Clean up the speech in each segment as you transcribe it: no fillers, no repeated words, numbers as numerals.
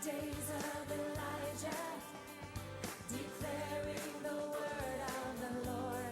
days of Elijah, declaring the word of the Lord.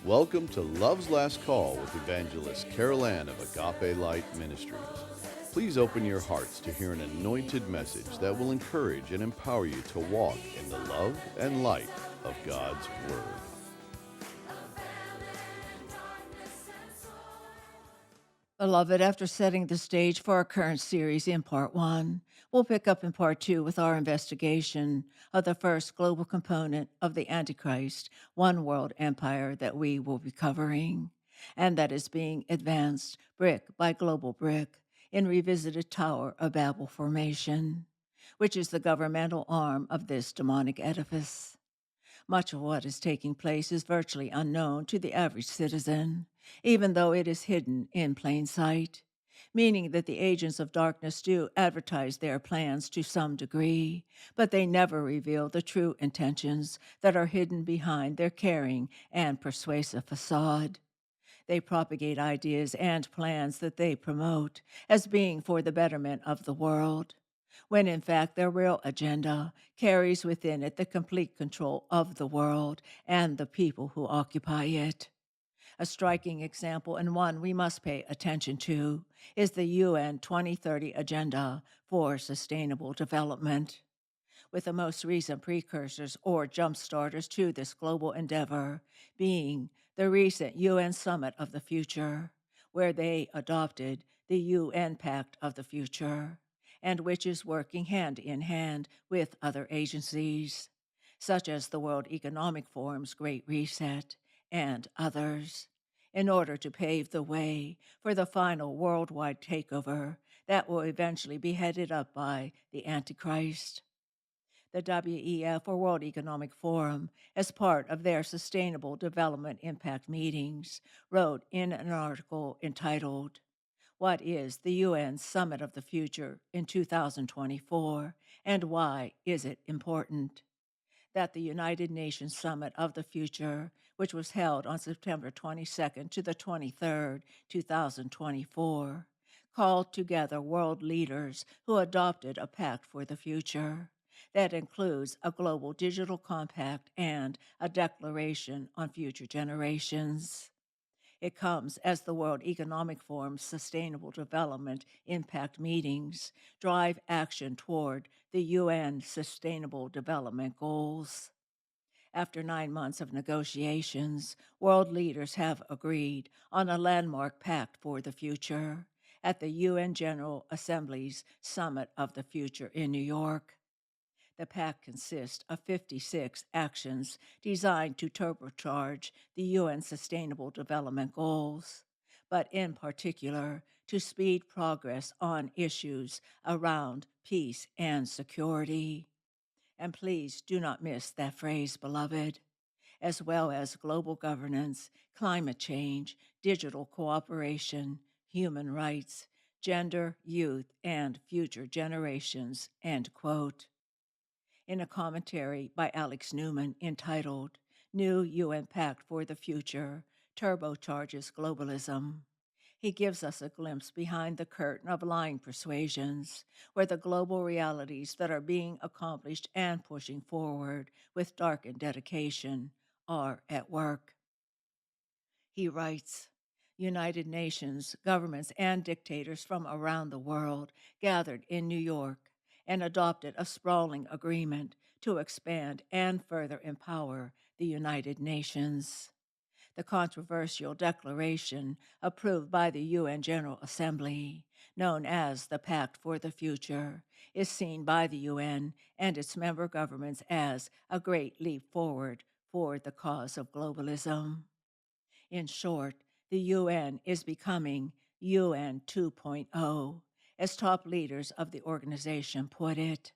Welcome to Love's Last Call with Evangelist Carol Ann of Agape Light Ministries. Please open your hearts to hear an anointed message that will encourage and empower you to walk in the love and light of God's Word. Beloved, after setting the stage for our current series in part one, we'll pick up in part two with our investigation of the first global component of the Antichrist, one world empire that we will be covering, and that is being advanced brick by global brick in revisited Tower of Babel formation, which is the governmental arm of this demonic edifice. Much of what is taking place is virtually unknown to the average citizen, even though it is hidden in plain sight, meaning that the agents of darkness do advertise their plans to some degree, but they never reveal the true intentions that are hidden behind their caring and persuasive facade. They propagate ideas and plans that they promote as being for the betterment of the world, when in fact their real agenda carries within it the complete control of the world and the people who occupy it. A striking example, and one we must pay attention to, is the UN 2030 Agenda for Sustainable Development. With the most recent precursors or jump starters to this global endeavor being the recent UN Summit of the Future, where they adopted the UN Pact of the Future, and which is working hand in hand with other agencies, such as the World Economic Forum's Great Reset and others, in order to pave the way for the final worldwide takeover that will eventually be headed up by the Antichrist. The WEF, or World Economic Forum, as part of their Sustainable Development Impact meetings, wrote in an article entitled, "What is the UN Summit of the Future in 2024, and why is it important?" That the United Nations Summit of the Future, which was held on September 22nd to the 23rd, 2024, called together world leaders who adopted a pact for the future that includes a global digital compact and a declaration on future generations. It comes as the World Economic Forum's Sustainable Development Impact meetings drive action toward the UN Sustainable Development Goals. After 9 months of negotiations, world leaders have agreed on a landmark pact for the future at the UN General Assembly's Summit of the Future in New York. The pact consists of 56 actions designed to turbocharge the UN Sustainable Development Goals, but in particular to speed progress on issues around peace and security. And please do not miss that phrase, beloved, as well as global governance, climate change, digital cooperation, human rights, gender, youth, and future generations, end quote. In a commentary by Alex Newman entitled New UN Pact for the Future, Turbocharges Globalism, he gives us a glimpse behind the curtain of lying persuasions, where the global realities that are being accomplished and pushing forward with darkened dedication are at work. He writes, United Nations, governments, and dictators from around the world gathered in New York and adopted a sprawling agreement to expand and further empower the United Nations. The controversial declaration approved by the UN General Assembly, known as the Pact for the Future, is seen by the UN and its member governments as a great leap forward for the cause of globalism. In short, the UN is becoming UN 2.0, as top leaders of the organization put it.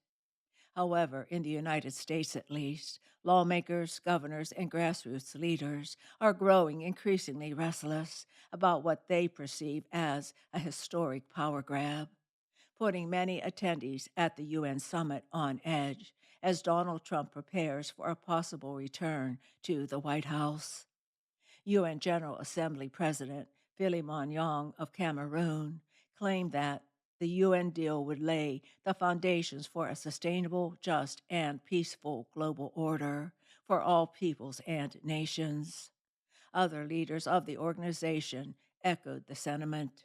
However, in the United States at least, lawmakers, governors, and grassroots leaders are growing increasingly restless about what they perceive as a historic power grab, putting many attendees at the UN summit on edge as Donald Trump prepares for a possible return to the White House. UN General Assembly President Philemon Yang of Cameroon claimed that The UN deal would lay the foundations for a sustainable, just, and peaceful global order for all peoples and nations. Other leaders of the organization echoed the sentiment.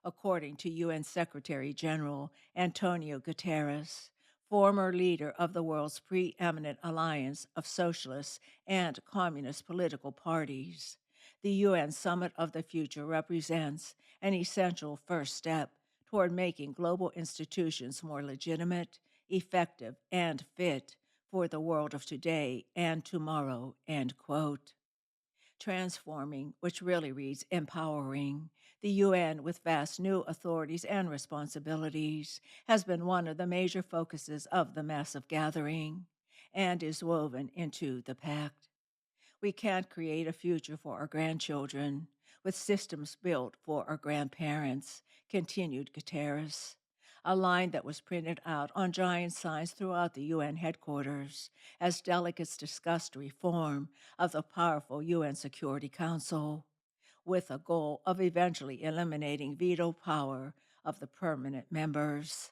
According to UN Secretary General Antonio Guterres, former leader of the world's preeminent alliance of socialist and communist political parties. The UN Summit of the Future represents an essential first step toward making global institutions more legitimate, effective, and fit for the world of today and tomorrow, end quote. Transforming, which really reads empowering, the UN with vast new authorities and responsibilities has been one of the major focuses of the massive gathering and is woven into the pact. We can't create a future for our grandchildren with systems built for our grandparents, continued Guterres. A line that was printed out on giant signs throughout the UN headquarters as delegates discussed reform of the powerful UN Security Council, with a goal of eventually eliminating veto power of the permanent members.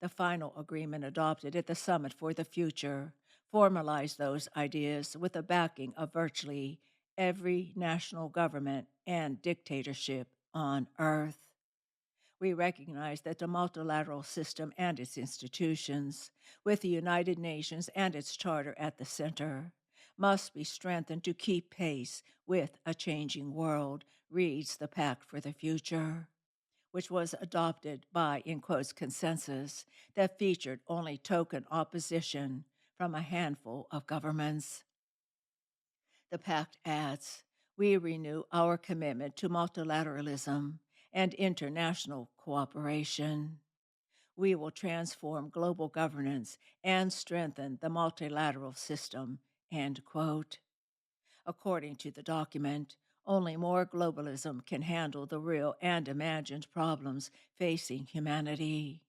The final agreement adopted at the Summit for the Future formalized those ideas with the backing of virtually every national government and dictatorship on Earth. We recognize that the multilateral system and its institutions, with the United Nations and its charter at the center, must be strengthened to keep pace with a changing world, reads the Pact for the Future, which was adopted by, in quotes, consensus that featured only token opposition from a handful of governments. The pact adds, we renew our commitment to multilateralism and international cooperation. We will transform global governance and strengthen the multilateral system, end quote. According to the document, only more globalism can handle the real and imagined problems facing humanity.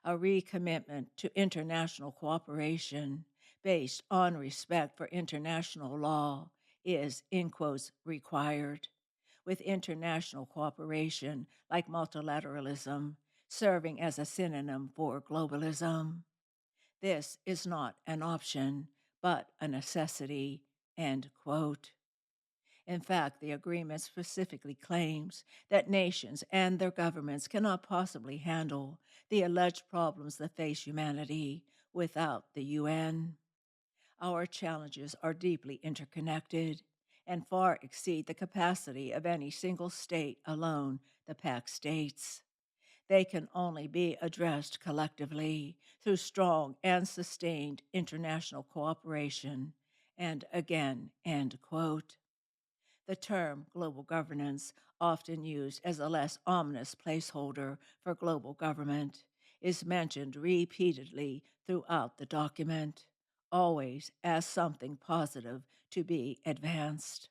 A recommitment to international cooperation based on respect for international law is, in quotes, required, with international cooperation like multilateralism serving as a synonym for globalism. This is not an option, but a necessity, end quote. In fact, the agreement specifically claims that nations and their governments cannot possibly handle the alleged problems that face humanity without the UN. Our challenges are deeply interconnected and far exceed the capacity of any single state alone, the Pact states. They can only be addressed collectively through strong and sustained international cooperation. And again, end quote. The term global governance, often used as a less ominous placeholder for global government, is mentioned repeatedly throughout the document, always as something positive to be advanced.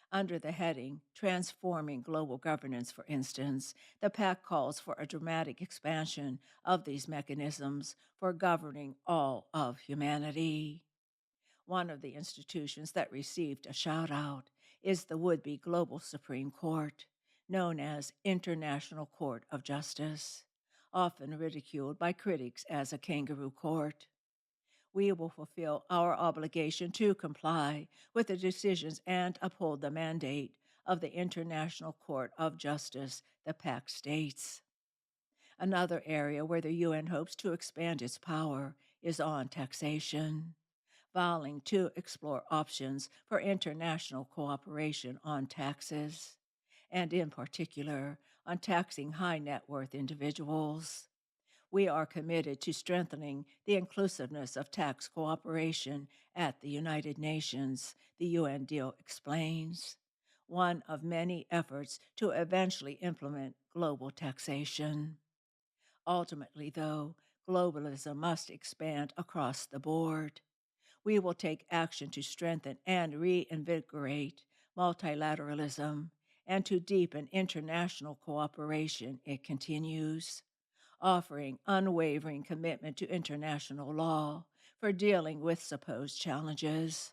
Under the heading Transforming Global Governance, for instance, the Pact calls for a dramatic expansion of these mechanisms for governing all of humanity. One of the institutions that received a shout out is the would be Global Supreme Court, known as International Court of Justice, often ridiculed by critics as a kangaroo court. We will fulfill our obligation to comply with the decisions and uphold the mandate of the International Court of Justice, the Pact states. Another area where the UN hopes to expand its power is on taxation, vowing to explore options for international cooperation on taxes, and in particular on taxing high net worth individuals. We are committed to strengthening the inclusiveness of tax cooperation at the United Nations, the UN deal explains, one of many efforts to eventually implement global taxation. Ultimately, though, globalism must expand across the board. We will take action to strengthen and reinvigorate multilateralism and to deepen international cooperation, it continues, offering unwavering commitment to international law for dealing with supposed challenges.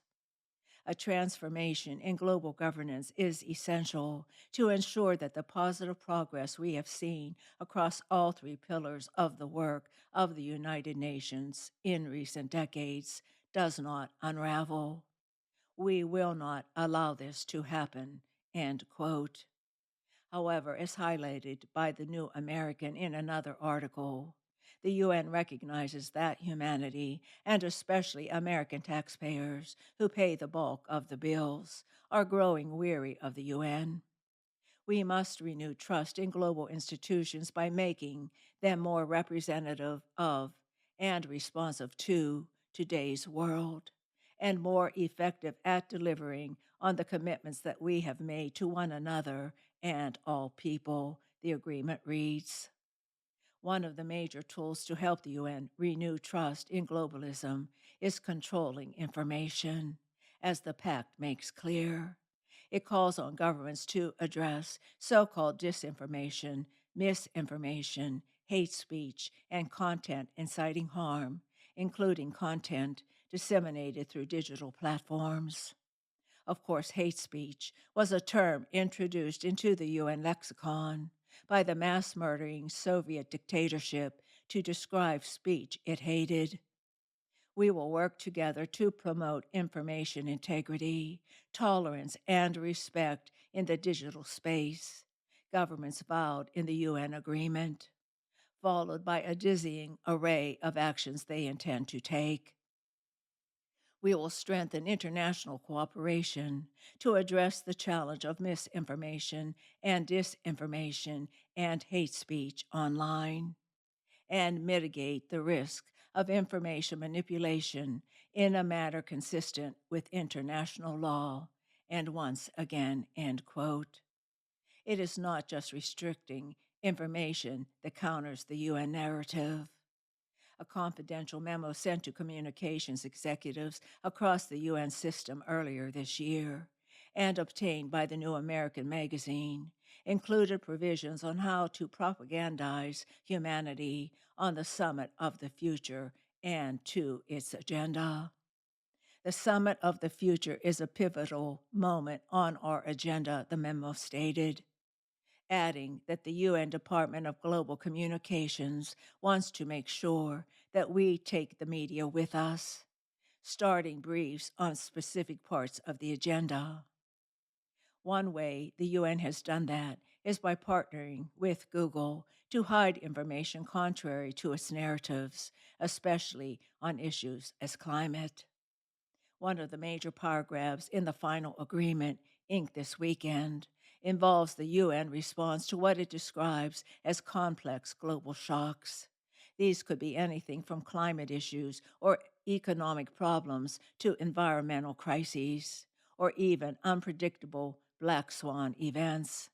A transformation in global governance is essential to ensure that the positive progress we have seen across all three pillars of the work of the United Nations in recent decades does not unravel. We will not allow this to happen. End quote. However, as highlighted by the New American in another article, the UN recognizes that humanity, and especially American taxpayers who pay the bulk of the bills, are growing weary of the UN. We must renew trust in global institutions by making them more representative of and responsive to today's world, and more effective at delivering on the commitments that we have made to one another and all people, the agreement reads. One of the major tools to help the UN renew trust in globalism is controlling information, as the Pact makes clear. It calls on governments to address so called disinformation, misinformation, hate speech, and content inciting harm, including content disseminated through digital platforms. Of course, hate speech was a term introduced into the UN lexicon by the mass murdering Soviet dictatorship to describe speech it hated. We will work together to promote information integrity, tolerance, and respect in the digital space, governments vowed in the UN agreement, followed by a dizzying array of actions they intend to take. We will strengthen international cooperation to address the challenge of misinformation and disinformation and hate speech online, and mitigate the risk of information manipulation in a manner consistent with international law. And once again, end quote. It is not just restricting information that counters the UN narrative. A confidential memo sent to communications executives across the UN system earlier this year and obtained by the New American magazine included provisions on how to propagandize humanity on the Summit of the Future and to its agenda. The Summit of the Future is a pivotal moment on our agenda, the memo stated, adding that the UN Department of Global Communications wants to make sure that we take the media with us, starting briefs on specific parts of the agenda. One way the UN has done that is by partnering with Google to hide information contrary to its narratives, especially on issues as climate. One of the major power grabs in the final agreement, inked this weekend, involves the UN response to what it describes as complex global shocks. These could be anything from climate issues or economic problems to environmental crises, or even unpredictable black swan events.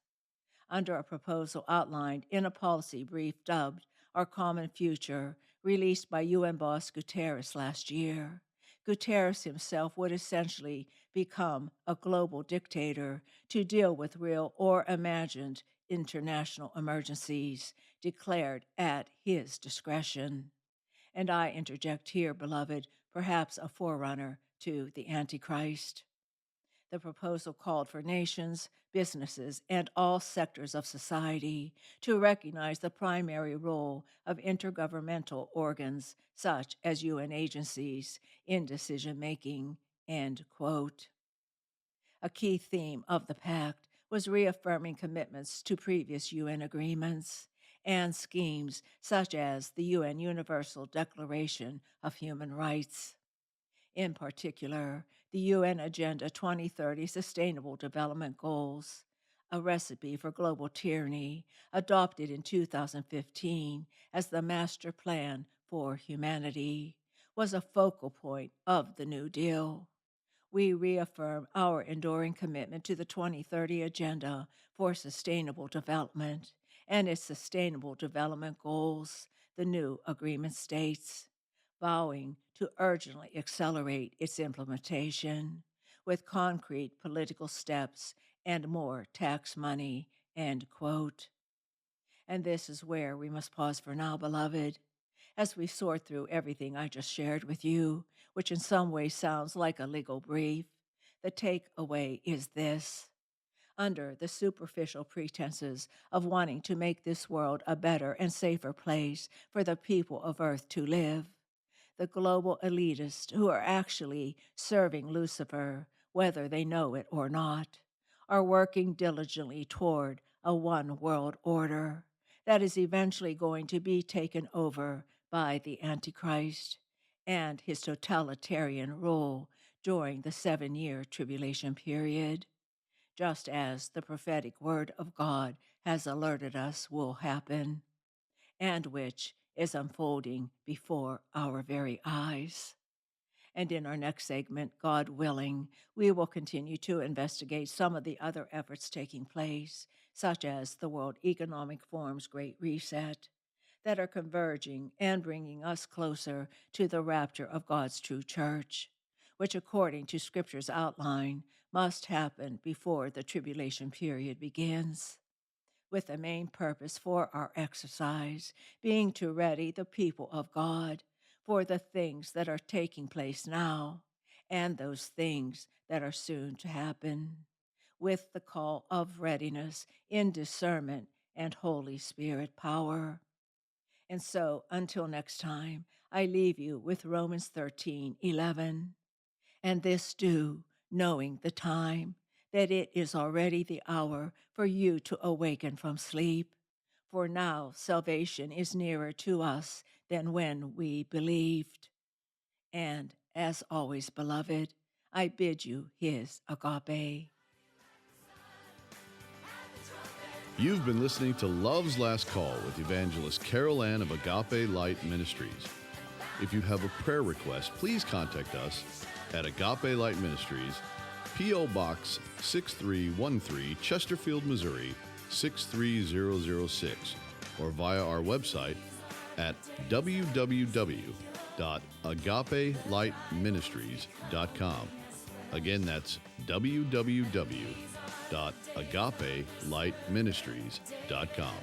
Under a proposal outlined in a policy brief dubbed Our Common Future, released by UN boss Guterres last year, Guterres himself would essentially become a global dictator to deal with real or imagined international emergencies declared at his discretion. And I interject here, beloved, perhaps a forerunner to the Antichrist. The proposal called for nations, businesses, and all sectors of society to recognize the primary role of intergovernmental organs, such as UN agencies, in decision making. End quote. A key theme of the Pact was reaffirming commitments to previous UN agreements and schemes such as the UN Universal Declaration of Human Rights. In particular, the UN Agenda 2030 Sustainable Development Goals, a recipe for global tyranny, adopted in 2015 as the Master Plan for Humanity, was a focal point of the New Deal. We reaffirm our enduring commitment to the 2030 Agenda for Sustainable Development and its Sustainable Development Goals, the new agreement states, vowing to urgently accelerate its implementation with concrete political steps and more tax money. End quote. And this is where we must pause for now, beloved, as we sort through everything I just shared with you, which in some ways sounds like a legal brief. The takeaway is this: under the superficial pretenses of wanting to make this world a better and safer place for the people of Earth to live, the global elitists who are actually serving Lucifer, whether they know it or not, are working diligently toward a one world order that is eventually going to be taken over by the Antichrist and his totalitarian rule during the 7-year tribulation period, just as the prophetic word of God has alerted us will happen, and which is unfolding before our very eyes. And in our next segment, God willing, we will continue to investigate some of the other efforts taking place, such as the World Economic Forum's Great Reset, that are converging and bringing us closer to the rapture of God's true church, which, according to Scripture's outline, must happen before the tribulation period begins, with the main purpose for our exercise being to ready the people of God for the things that are taking place now and those things that are soon to happen, with the call of readiness in discernment and Holy Spirit power. And so, until next time, I leave you with Romans 13:11. And this do, knowing the time, that it is already the hour for you to awaken from sleep. For now salvation is nearer to us than when we believed. And as always, beloved, I bid you his agape. You've been listening to Love's Last Call with Evangelist Carol Ann of Agape Light Ministries. If you have a prayer request, please contact us at Agape Light Ministries, P.O. Box 6313, Chesterfield, Missouri 63006, or via our website at www.agapelightministries.com. Again, that's www.agapelightministries.com.